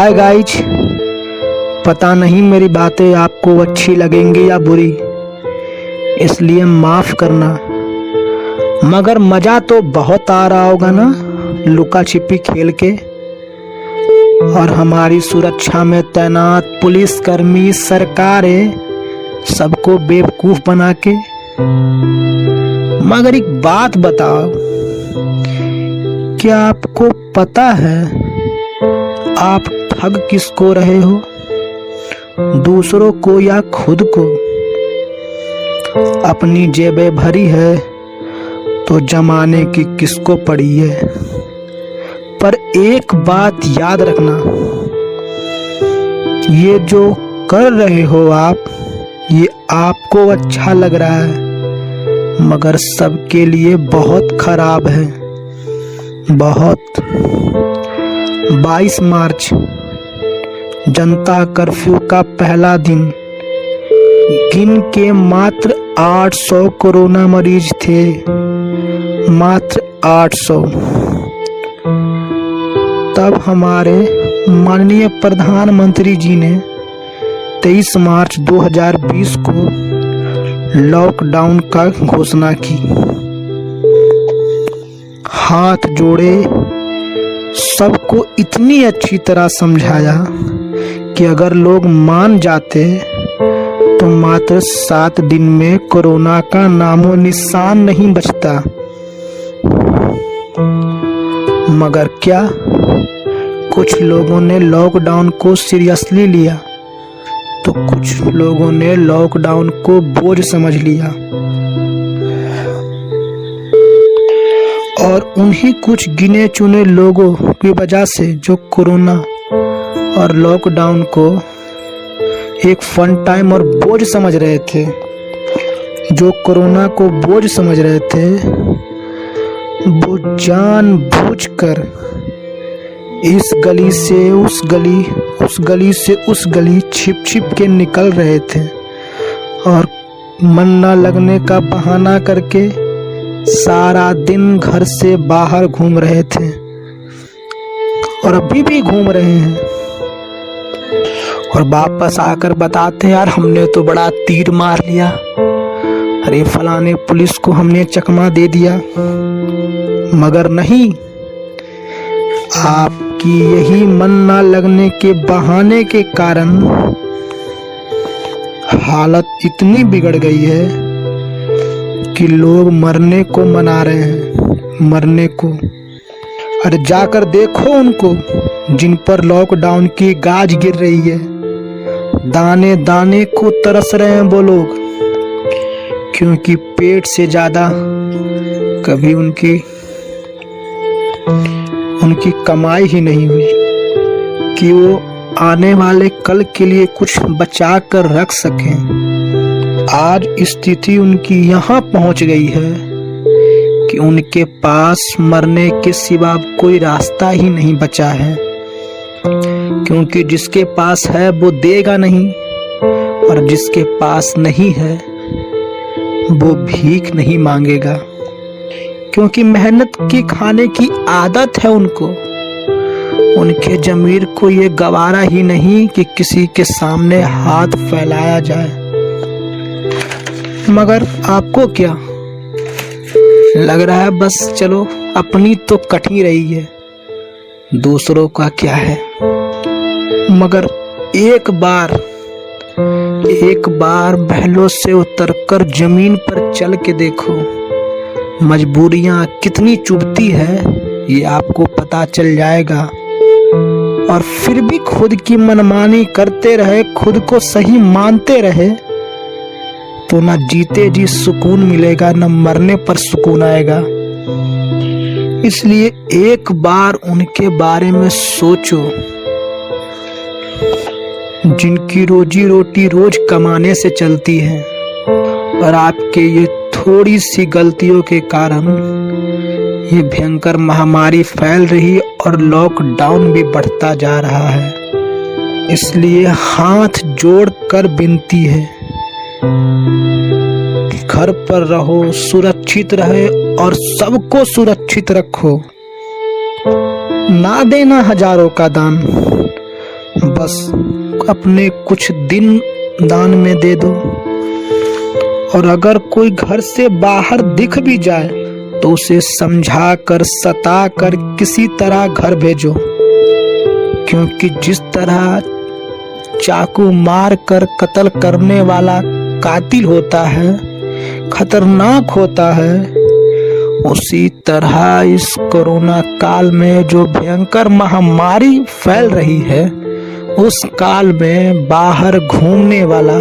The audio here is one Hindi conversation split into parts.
हाय गाइज, पता नहीं मेरी बातें आपको अच्छी लगेंगी या बुरी, इसलिए माफ करना। मगर मजा तो बहुत आ रहा होगा ना लुका छिपी खेल के, और हमारी सुरक्षा में तैनात पुलिसकर्मी सरकारें सबको बेवकूफ बना के। मगर एक बात बताओ, क्या आपको पता है आप ठग किसको रहे हो? दूसरों को या खुद को? अपनी जेबें भरी है तो जमाने की किसको पड़ी है? पर एक बात याद रखना, ये जो कर रहे हो आप, ये आपको अच्छा लग रहा है मगर सबके लिए बहुत खराब है, बहुत। 22 मार्च जनता कर्फ्यू का पहला दिन, गिन के मात्र 800 कोरोना मरीज थे, मात्र 800। तब हमारे माननीय प्रधानमंत्री जी ने 23 मार्च 2020 को लॉकडाउन का घोषणा की। हाथ जोड़े, सबको इतनी अच्छी तरह समझाया कि अगर लोग मान जाते तो मात्र 7 दिन में कोरोना का नामो निशान नहीं बचता। मगर क्या कुछ लोगों ने लॉकडाउन को सीरियसली लिया तो कुछ लोगों ने लॉकडाउन को बोझ समझ लिया, और उन्हीं कुछ गिने चुने लोगों की वजह से जो कोरोना और लॉकडाउन को एक फन टाइम और बोझ समझ रहे थे, जो कोरोना को बोझ समझ रहे थे, वो जानबूझकर इस गली से उस गली, उस गली से उस गली छिप छिप के निकल रहे थे, और मन न लगने का बहाना करके सारा दिन घर से बाहर घूम रहे थे, और अभी भी घूम रहे हैं। और वापस आकर बताते यार हमने तो बड़ा तीर मार लिया, अरे फलाने पुलिस को हमने चकमा दे दिया। मगर नहीं, आपकी यही मन ना लगने के बहाने के कारण हालत इतनी बिगड़ गई है कि लोग मरने को मना रहे हैं, मरने को। अरे जाकर देखो उनको जिन पर लॉकडाउन की गाज गिर रही है, दाने दाने को तरस रहे हैं वो लोग, क्योंकि पेट से ज्यादा कभी उनकी कमाई ही नहीं हुई कि वो आने वाले कल के लिए कुछ बचा कर रख सकें। आज स्थिति उनकी यहाँ पहुँच गई है कि उनके पास मरने के सिवा कोई रास्ता ही नहीं बचा है, क्योंकि जिसके पास है वो देगा नहीं, और जिसके पास नहीं है वो भीख नहीं मांगेगा, क्योंकि मेहनत के खाने की आदत है उनको। उनके जमीर को ये गवारा ही नहीं कि किसी के सामने हाथ फैलाया जाए। मगर आपको क्या लग रहा है, बस चलो अपनी तो कट ही रही है, दूसरों का क्या है। मगर एक बार महलों से उतरकर जमीन पर चल के देखो, मजबूरियां कितनी चुभती है ये आपको पता चल जाएगा। और फिर भी खुद की मनमानी करते रहे, खुद को सही मानते रहे, तो ना जीते जी सुकून मिलेगा, ना मरने पर सुकून आएगा। इसलिए एक बार उनके बारे में सोचो जिनकी रोजी रोटी रोज कमाने से चलती है, और आपके ये थोड़ी सी गलतियों के कारण ये भयंकर महामारी फैल रही और लॉकडाउन भी बढ़ता जा रहा है। इसलिए हाथ जोड़कर विनती है, घर पर रहो, सुरक्षित रहे और सबको सुरक्षित रखो। ना देना हजारों का दान, बस अपने कुछ दिन दान में दे दो, और अगर कोई घर से बाहर दिख भी जाए तो उसे समझा कर सता कर किसी तरह घर भेजो, क्योंकि जिस तरह चाकू मार कर कत्ल करने वाला कातिल होता है, खतरनाक होता है, उसी तरह इस कोरोना काल में जो भयंकर महामारी फैल रही है, उस काल में बाहर घूमने वाला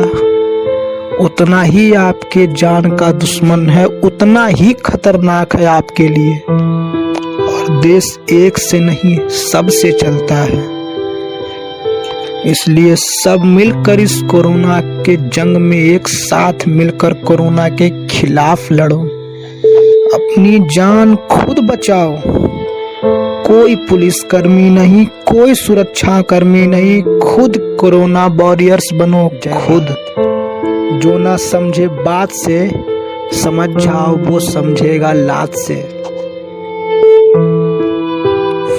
उतना ही आपके जान का दुश्मन है, उतना ही खतरनाक है आपके लिए। और देश एक से नहीं सबसे चलता है, इसलिए सब मिलकर इस कोरोना के जंग में एक साथ मिलकर कोरोना के खिलाफ लड़ो। अपनी जान खुद बचाओ। कोई पुलिसकर्मी नहीं, कोई सुरक्षा कर्मी नहीं, खुद कोरोना वॉरियर्स बनो खुद। जो ना समझे बात से समझ जाओ, वो समझेगा लात से।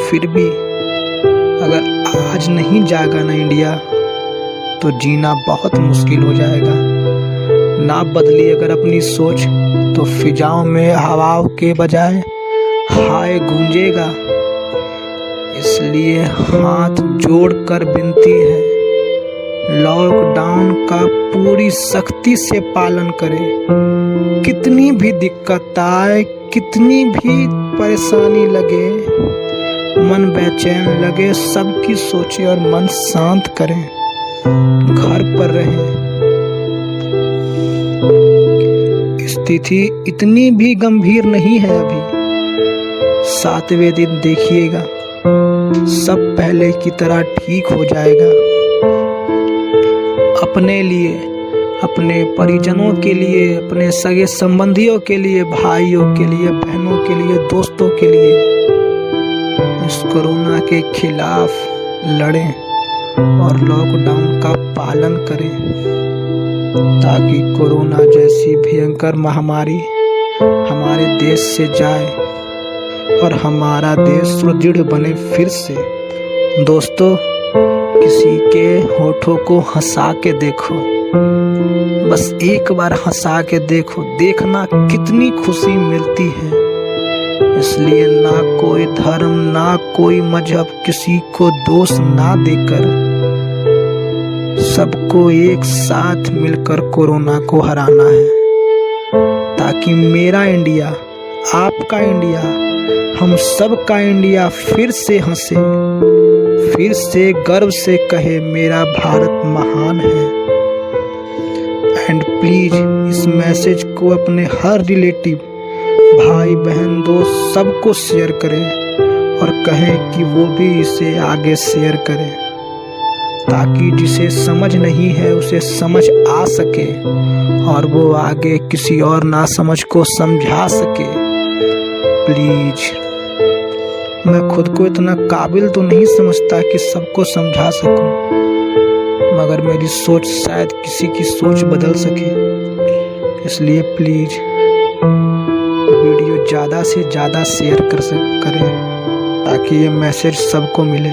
फिर भी अगर आज नहीं जागा ना इंडिया, तो जीना बहुत मुश्किल हो जाएगा। ना बदली अगर अपनी सोच, तो फिजाओं में हवाओं के बजाय हाय गूंजेगा। इसलिए हाथ जोड़कर विनती है, लॉकडाउन का पूरी सख्ती से पालन करें। कितनी भी दिक्कत आए, कितनी भी परेशानी लगे, मन बेचैन लगे, सबकी सोचे और मन शांत करें, घर पर रहें। स्थिति इतनी भी गंभीर नहीं है अभी। 7वें दिन देखिएगा, सब पहले की तरह ठीक हो जाएगा। अपने लिए, अपने परिजनों के लिए, अपने सगे संबंधियों के लिए, भाइयों के लिए, बहनों के लिए, दोस्तों के लिए इस कोरोना के खिलाफ लड़ें और लॉकडाउन का पालन करें, ताकि कोरोना जैसी भयंकर महामारी हमारे देश से जाए और हमारा देश सुदृढ़ बने फिर से। दोस्तों, किसी के होठों को हंसा के देखो, बस एक बार हंसा के देखो, देखना कितनी खुशी मिलती है। इसलिए ना कोई धर्म, ना कोई मजहब, किसी को दोष ना देकर सबको एक साथ मिलकर कोरोना को हराना है, ताकि मेरा इंडिया, आपका इंडिया, हम सब का इंडिया फिर से हंसे, फिर से गर्व से कहे मेरा भारत महान है। एंड प्लीज इस मैसेज को अपने हर रिलेटिव, भाई बहन, दोस्त सबको शेयर करें और कहें कि वो भी इसे आगे शेयर करें, ताकि जिसे समझ नहीं है उसे समझ आ सके और वो आगे किसी और नासमझ को समझा सके। प्लीज, मैं खुद को इतना काबिल तो नहीं समझता कि सबको समझा सकूं, मगर मेरी सोच शायद किसी की सोच बदल सके। इसलिए प्लीज वीडियो ज़्यादा से ज़्यादा शेयर करें, ताकि ये मैसेज सबको मिले।